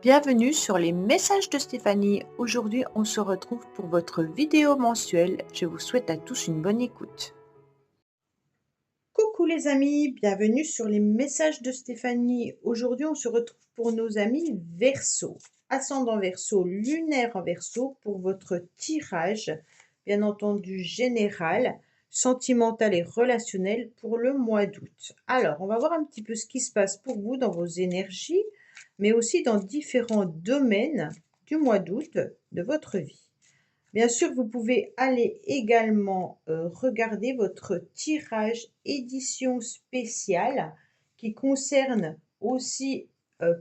Bienvenue sur les messages de Stéphanie. Aujourd'hui, on se retrouve pour votre vidéo mensuelle. Je vous souhaite à tous une bonne écoute. Coucou les amis, bienvenue sur les messages de Stéphanie. Aujourd'hui, on se retrouve pour nos amis Verseau. Ascendant Verseau, lunaire en Verseau pour votre tirage, bien entendu général, sentimental et relationnel pour le mois d'août. Alors, on va voir un petit peu ce qui se passe pour vous dans vos énergies, mais aussi dans différents domaines du mois d'août de votre vie. Bien sûr, vous pouvez aller également regarder votre tirage édition spéciale qui concerne aussi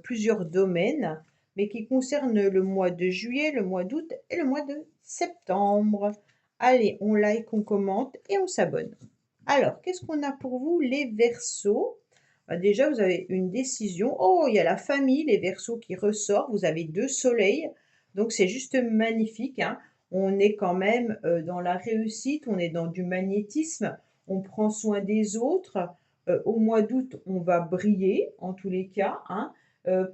plusieurs domaines, mais qui concerne le mois de juillet, le mois d'août et le mois de septembre. Allez, on like, on commente et on s'abonne. Alors, qu'est-ce qu'on a pour vous les Verseaux? Déjà, vous avez une décision. Oh, il y a la famille, les Verseaux qui ressort. Vous avez 2 soleils, donc c'est juste magnifique, hein. On est quand même dans la réussite, on est dans du magnétisme, on prend soin des autres. Au mois d'août, on va briller en tous les cas, hein.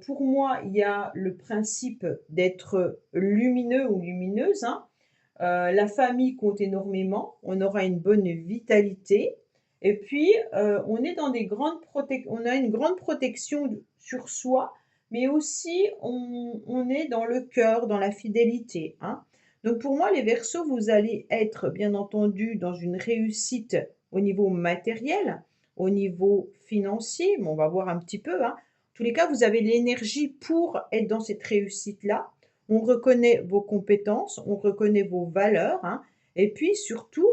Pour moi, il y a le principe d'être lumineux ou lumineuse, hein. La famille compte énormément, on aura une bonne vitalité et puis, on est dans on a une grande protection sur soi, mais aussi on est dans le cœur, dans la fidélité, hein. Donc pour moi, les Verseaux, vous allez être bien entendu dans une réussite au niveau matériel, au niveau financier, mais on va voir un petit peu, hein. En tous les cas, vous avez l'énergie pour être dans cette réussite-là. On reconnaît vos compétences, on reconnaît vos valeurs, hein, et puis surtout,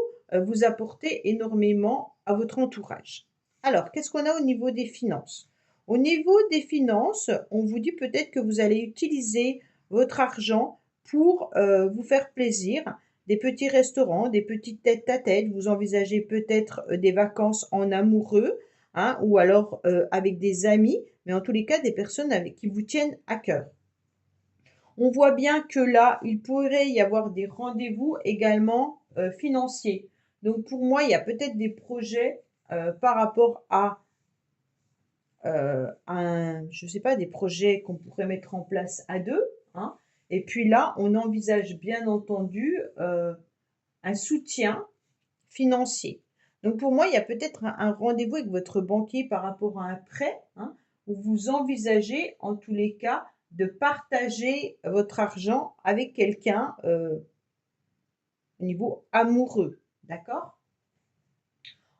vous apportez énormément à votre entourage. Alors, qu'est-ce qu'on a au niveau des finances? Au niveau des finances, on vous dit peut-être que vous allez utiliser votre argent pour vous faire plaisir, des petits restaurants, des petites tête-à-tête. Vous envisagez peut-être des vacances en amoureux, hein, ou alors avec des amis, mais en tous les cas, des personnes avec qui vous tiennent à cœur. On voit bien que là, il pourrait y avoir des rendez-vous également financiers. Donc pour moi, il y a peut-être des projets par rapport à je ne sais pas, des projets qu'on pourrait mettre en place à deux, hein. Et puis là, on envisage bien entendu un soutien financier. Donc pour moi, il y a peut-être un rendez-vous avec votre banquier par rapport à un prêt, hein, où vous envisagez en tous les cas de partager votre argent avec quelqu'un au niveau amoureux, d'accord?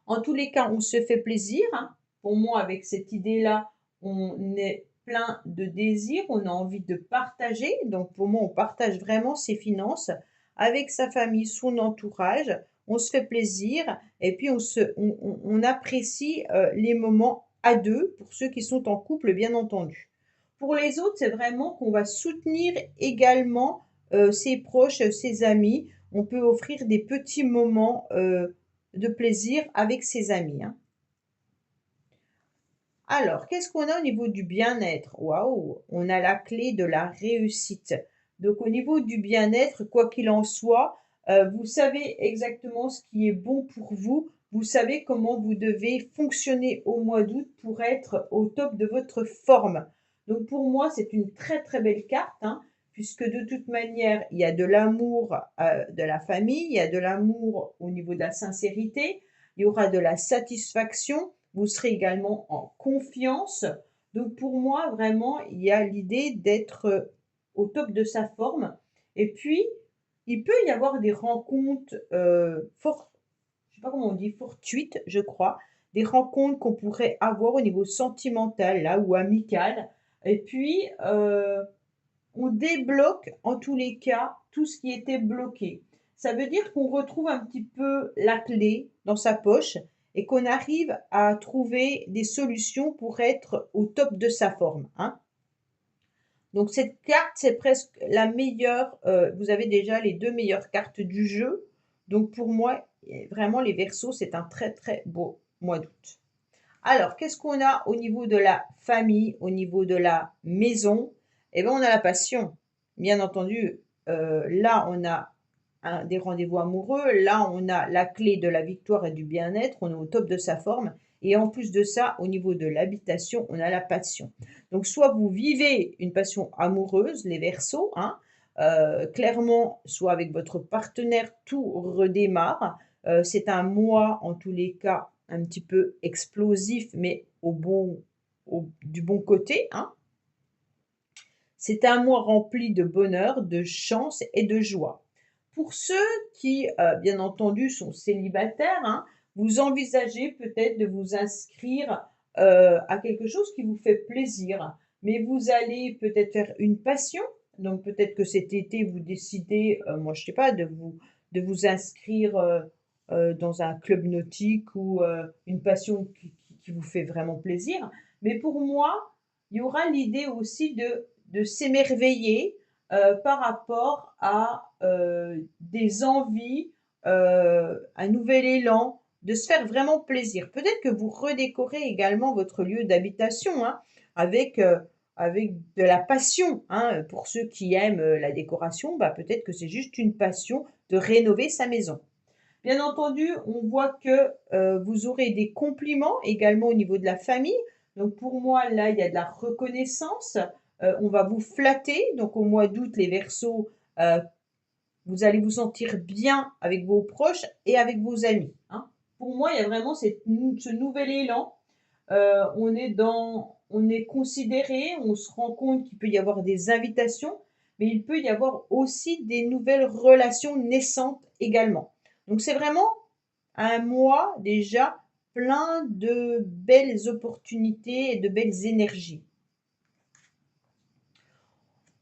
En tous les cas, on se fait plaisir, hein. Pour moi, avec cette idée-là, on est plein de désirs, on a envie de partager. Donc pour moi, on partage vraiment ses finances avec sa famille, son entourage. On se fait plaisir et puis on apprécie les moments à deux pour ceux qui sont en couple, bien entendu. Pour les autres, c'est vraiment qu'on va soutenir également ses proches, ses amis. On peut offrir des petits moments de plaisir avec ses amis, hein. Alors, qu'est-ce qu'on a au niveau du bien-être? Waouh, on a la clé de la réussite. Donc, au niveau du bien-être, quoi qu'il en soit, vous savez exactement ce qui est bon pour vous. Vous savez comment vous devez fonctionner au mois d'août pour être au top de votre forme. Donc, pour moi, c'est une très très belle carte, hein, puisque de toute manière, il y a de l'amour de la famille, il y a de l'amour au niveau de la sincérité, il y aura de la satisfaction, vous serez également en confiance. Donc pour moi, vraiment, il y a l'idée d'être au top de sa forme. Et puis, il peut y avoir des rencontres je sais pas comment on dit, fortuites, je crois, des rencontres qu'on pourrait avoir au niveau sentimental là ou amical. Et puis, on débloque en tous les cas tout ce qui était bloqué. Ça veut dire qu'on retrouve un petit peu la clé dans sa poche et qu'on arrive à trouver des solutions pour être au top de sa forme, hein. Donc cette carte, c'est presque la meilleure, vous avez déjà les 2 meilleures cartes du jeu. Donc pour moi, vraiment les Verseaux, c'est un très, très beau mois d'août. Alors, qu'est-ce qu'on a au niveau de la famille, au niveau de la maison? Eh bien, on a la passion. Bien entendu, là, on a des rendez-vous amoureux. Là, on a la clé de la victoire et du bien-être. On est au top de sa forme. Et en plus de ça, au niveau de l'habitation, on a la passion. Donc soit vous vivez une passion amoureuse, les Verseaux, hein, clairement, soit avec votre partenaire, tout redémarre. C'est un mois, en tous les cas, un petit peu explosif, mais du bon côté, hein. C'est un mois rempli de bonheur, de chance et de joie. Pour ceux qui, bien entendu, sont célibataires, hein, vous envisagez peut-être de vous inscrire, à quelque chose qui vous fait plaisir. Mais vous allez peut-être faire une passion, donc peut-être que cet été vous décidez, moi je sais pas, de vous inscrire, dans un club nautique ou, une passion qui vous fait vraiment plaisir. Mais pour moi, il y aura l'idée aussi de s'émerveiller, par rapport à, des envies, un nouvel élan, de se faire vraiment plaisir. Peut-être que vous redécorez également votre lieu d'habitation, hein, avec, avec de la passion, hein. Pour ceux qui aiment, la décoration, bah, peut-être que c'est juste une passion de rénover sa maison. Bien entendu, on voit que, vous aurez des compliments également au niveau de la famille. Donc pour moi, là, il y a de la reconnaissance. On va vous flatter. Donc au mois d'août, les Verseaux, vous allez vous sentir bien avec vos proches et avec vos amis, hein. Pour moi, il y a vraiment ce nouvel élan. On est considéré, on se rend compte qu'il peut y avoir des invitations, mais il peut y avoir aussi des nouvelles relations naissantes également. Donc c'est vraiment un mois déjà plein de belles opportunités et de belles énergies.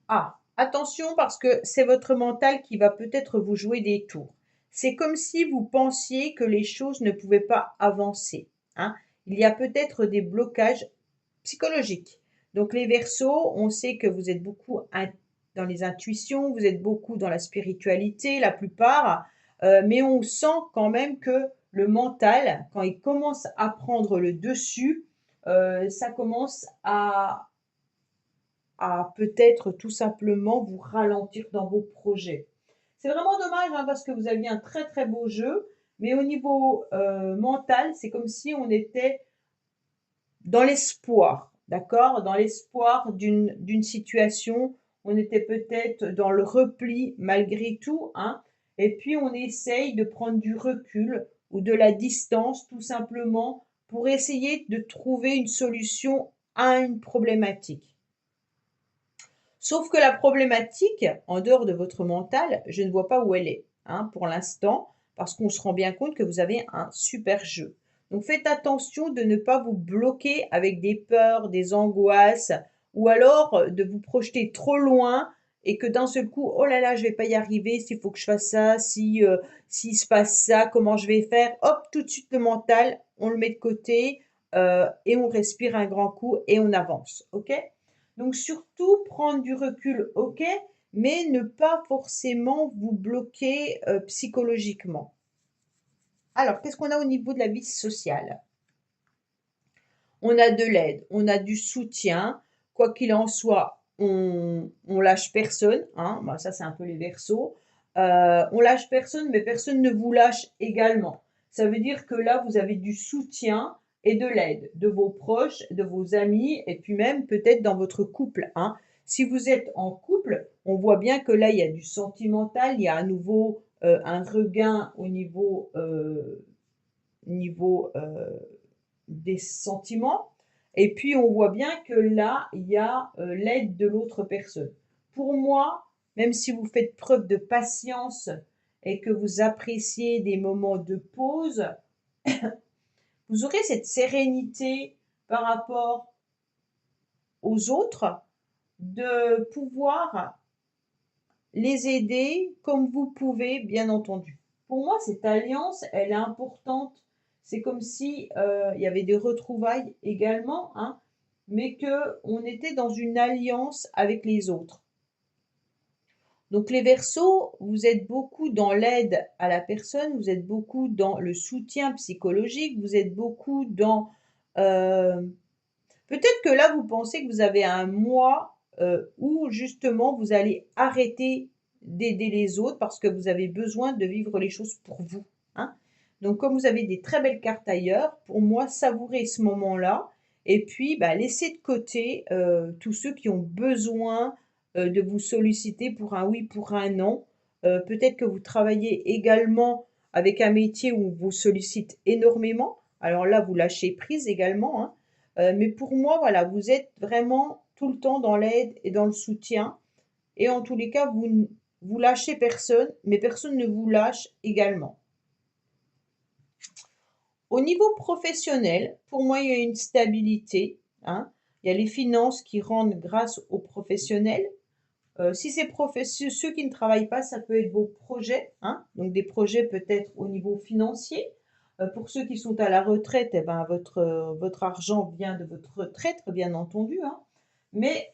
Ah, attention parce que c'est votre mental qui va peut-être vous jouer des tours. C'est comme si vous pensiez que les choses ne pouvaient pas avancer, hein. Il y a peut-être des blocages psychologiques. Donc les Verseaux, on sait que vous êtes beaucoup dans les intuitions, vous êtes beaucoup dans la spiritualité, la plupart, mais on sent quand même que le mental, quand il commence à prendre le dessus, ça commence à peut-être tout simplement vous ralentir dans vos projets. C'est vraiment dommage, hein, parce que vous aviez un très très beau jeu, mais au niveau mental, c'est comme si on était dans l'espoir, d'accord? Dans l'espoir d'une situation, on était peut-être dans le repli malgré tout, hein, et puis on essaye de prendre du recul ou de la distance tout simplement pour essayer de trouver une solution à une problématique. Sauf que la problématique, en dehors de votre mental, je ne vois pas où elle est, hein, pour l'instant, parce qu'on se rend bien compte que vous avez un super jeu. Donc faites attention de ne pas vous bloquer avec des peurs, des angoisses, ou alors de vous projeter trop loin et que d'un seul coup, oh là là, je vais pas y arriver, s'il faut que je fasse ça, s'il se passe ça, comment je vais faire? Hop, tout de suite le mental, on le met de côté et on respire un grand coup et on avance, ok? Donc surtout prendre du recul, ok, mais ne pas forcément vous bloquer psychologiquement. Alors, qu'est-ce qu'on a au niveau de la vie sociale? On a de l'aide, on a du soutien. Quoi qu'il en soit, on lâche personne, hein. Bah, ça, c'est un peu les Verseaux. On lâche personne, mais personne ne vous lâche également. Ça veut dire que là, vous avez du soutien et de l'aide de vos proches, de vos amis, et puis même peut-être dans votre couple, hein. Si vous êtes en couple, on voit bien que là, il y a du sentimental, il y a à nouveau un regain au niveau des sentiments. Et puis, on voit bien que là, il y a l'aide de l'autre personne. Pour moi, même si vous faites preuve de patience et que vous appréciez des moments de pause, vous aurez cette sérénité par rapport aux autres de pouvoir les aider comme vous pouvez, bien entendu. Pour moi, cette alliance, elle est importante. C'est comme si il y avait des retrouvailles également, hein, mais que on était dans une alliance avec les autres. Donc les Verseaux, vous êtes beaucoup dans l'aide à la personne, vous êtes beaucoup dans le soutien psychologique, vous êtes beaucoup dans peut-être que là, vous pensez que vous avez un mois, où justement vous allez arrêter d'aider les autres parce que vous avez besoin de vivre les choses pour vous, hein. Donc, comme vous avez des très belles cartes ailleurs, pour moi, savourez ce moment-là et puis, bah, laissez de côté, tous ceux qui ont besoin, de vous solliciter pour un oui, pour un non. Peut-être que vous travaillez également avec un métier où on vous sollicite énormément. Alors là, vous lâchez prise également, hein. Mais pour moi, voilà, vous êtes vraiment tout le temps dans l'aide et dans le soutien et en tous les cas, vous lâchez personne, mais personne ne vous lâche également. Au niveau professionnel, pour moi, il y a une stabilité, hein. Il y a les finances qui rentrent grâce aux professionnels. Si c'est ceux qui ne travaillent pas, ça peut être vos projets, hein, donc des projets peut-être au niveau financier. Pour ceux qui sont à la retraite, eh ben, votre argent vient de votre retraite, bien entendu, hein. Mais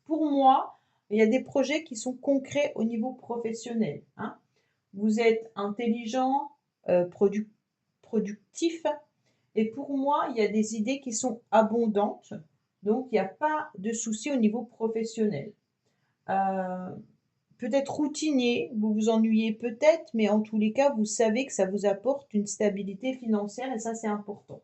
pour moi, il y a des projets qui sont concrets au niveau professionnel, hein. Vous êtes intelligent, productif et pour moi, il y a des idées qui sont abondantes, donc il y a pas de souci au niveau professionnel. Heu, Peut-être routinier, vous vous ennuyez peut-être, mais en tous les cas, vous savez que ça vous apporte une stabilité financière et ça, c'est important.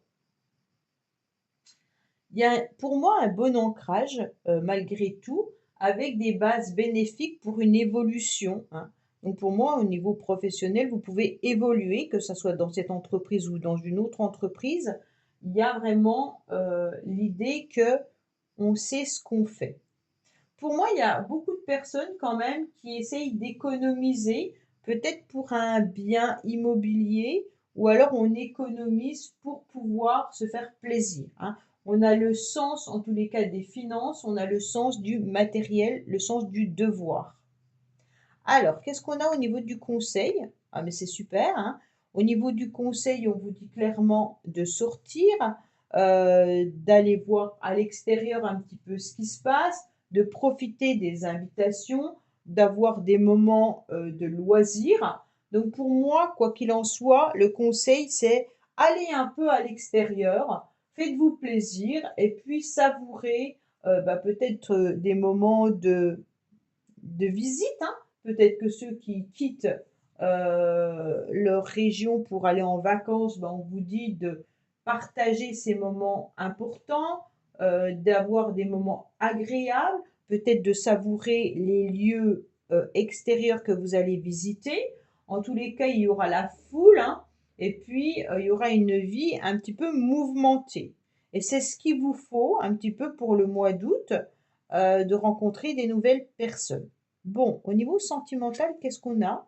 Il y a pour moi un bon ancrage, malgré tout, avec des bases bénéfiques pour une évolution, hein. Donc pour moi, au niveau professionnel, vous pouvez évoluer, que ça soit dans cette entreprise ou dans une autre entreprise. Il y a vraiment, l'idée que on sait ce qu'on fait. Pour moi, il y a beaucoup de personnes quand même qui essayent d'économiser, peut-être pour un bien immobilier ou alors on économise pour pouvoir se faire plaisir, hein. On a le sens, en tous les cas, des finances, on a le sens du matériel, le sens du devoir. Alors, qu'est-ce qu'on a au niveau du conseil? Ah, mais c'est super, hein. Au niveau du conseil, on vous dit clairement de sortir, d'aller voir à l'extérieur un petit peu ce qui se passe, de profiter des invitations, d'avoir des moments, de loisirs. Donc pour moi, quoi qu'il en soit, le conseil, c'est aller un peu à l'extérieur, faites-vous plaisir et puis savourez, bah, peut-être, des moments de visite, hein. Peut-être que ceux qui quittent, leur région pour aller en vacances, ben, on vous dit de partager ces moments importants, d'avoir des moments agréables, peut-être de savourer les lieux, extérieurs que vous allez visiter. En tous les cas, il y aura la foule, hein, et puis, il y aura une vie un petit peu mouvementée et c'est ce qu'il vous faut un petit peu pour le mois d'août, de rencontrer des nouvelles personnes. Bon, au niveau sentimental, qu'est-ce qu'on a?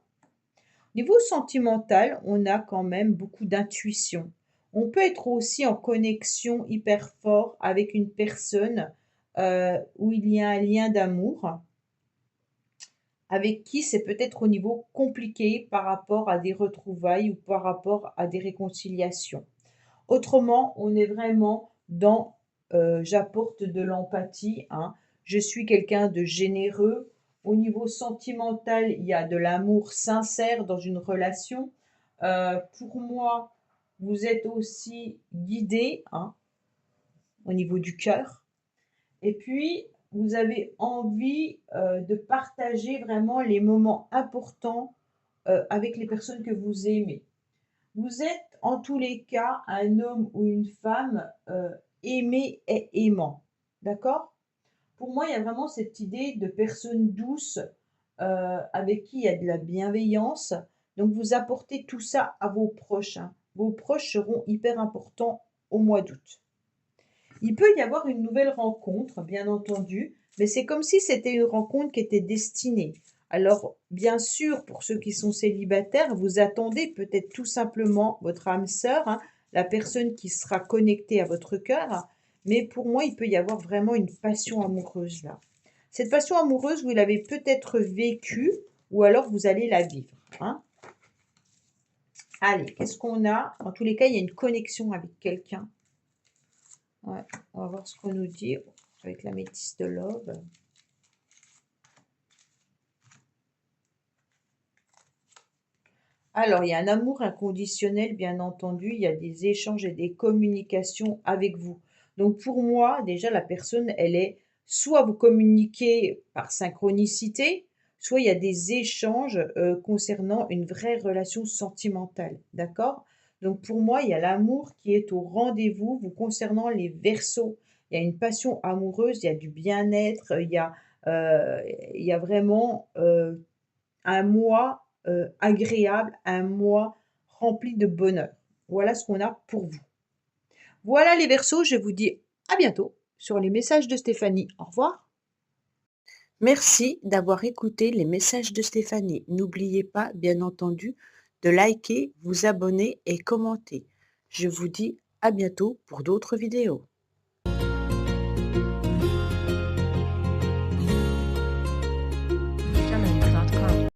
Niveau sentimental, on a quand même beaucoup d'intuition. On peut être aussi en connexion hyper fort avec une personne, où il y a un lien d'amour, avec qui c'est peut-être au niveau compliqué par rapport à des retrouvailles ou par rapport à des réconciliations. Autrement, on est vraiment dans, j'apporte de l'empathie, hein. Je suis quelqu'un de généreux. Au niveau sentimental, il y a de l'amour sincère dans une relation. Pour moi, vous êtes aussi guidé, hein, au niveau du cœur et puis vous avez envie, de partager vraiment les moments importants, avec les personnes que vous aimez. Vous êtes en tous les cas un homme ou une femme, aimé et aimant. D'accord? Pour moi, il y a vraiment cette idée de personne douce, avec qui il y a de la bienveillance. Donc vous apportez tout ça à vos proches, hein. Vos proches seront hyper importants au mois d'août. Il peut y avoir une nouvelle rencontre, bien entendu, mais c'est comme si c'était une rencontre qui était destinée. Alors, bien sûr, pour ceux qui sont célibataires, vous attendez peut-être tout simplement votre âme sœur, hein, la personne qui sera connectée à votre cœur. Mais pour moi, il peut y avoir vraiment une passion amoureuse là. Cette passion amoureuse, vous l'avez peut-être vécue ou alors vous allez la vivre, hein. Allez, qu'est-ce qu'on a? En tous les cas, il y a une connexion avec quelqu'un. Ouais, on va voir ce qu'on nous dit avec la métisse de l'aube. Alors, il y a un amour inconditionnel, bien entendu. Il y a des échanges et des communications avec vous. Donc, pour moi, déjà, la personne, elle est soit vous communiquez par synchronicité, soit il y a des échanges, concernant une vraie relation sentimentale, d'accord? Donc pour moi, il y a l'amour qui est au rendez-vous. Vous concernant les Verseaux, il y a une passion amoureuse, il y a du bien-être, il y a vraiment, un mois, agréable, un mois rempli de bonheur. Voilà ce qu'on a pour vous. Voilà les Verseaux, je vous dis à bientôt sur les messages de Stéphanie. Au revoir. Merci d'avoir écouté les messages de Stéphanie. N'oubliez pas, bien entendu, de liker, vous abonner et commenter. Je vous dis à bientôt pour d'autres vidéos.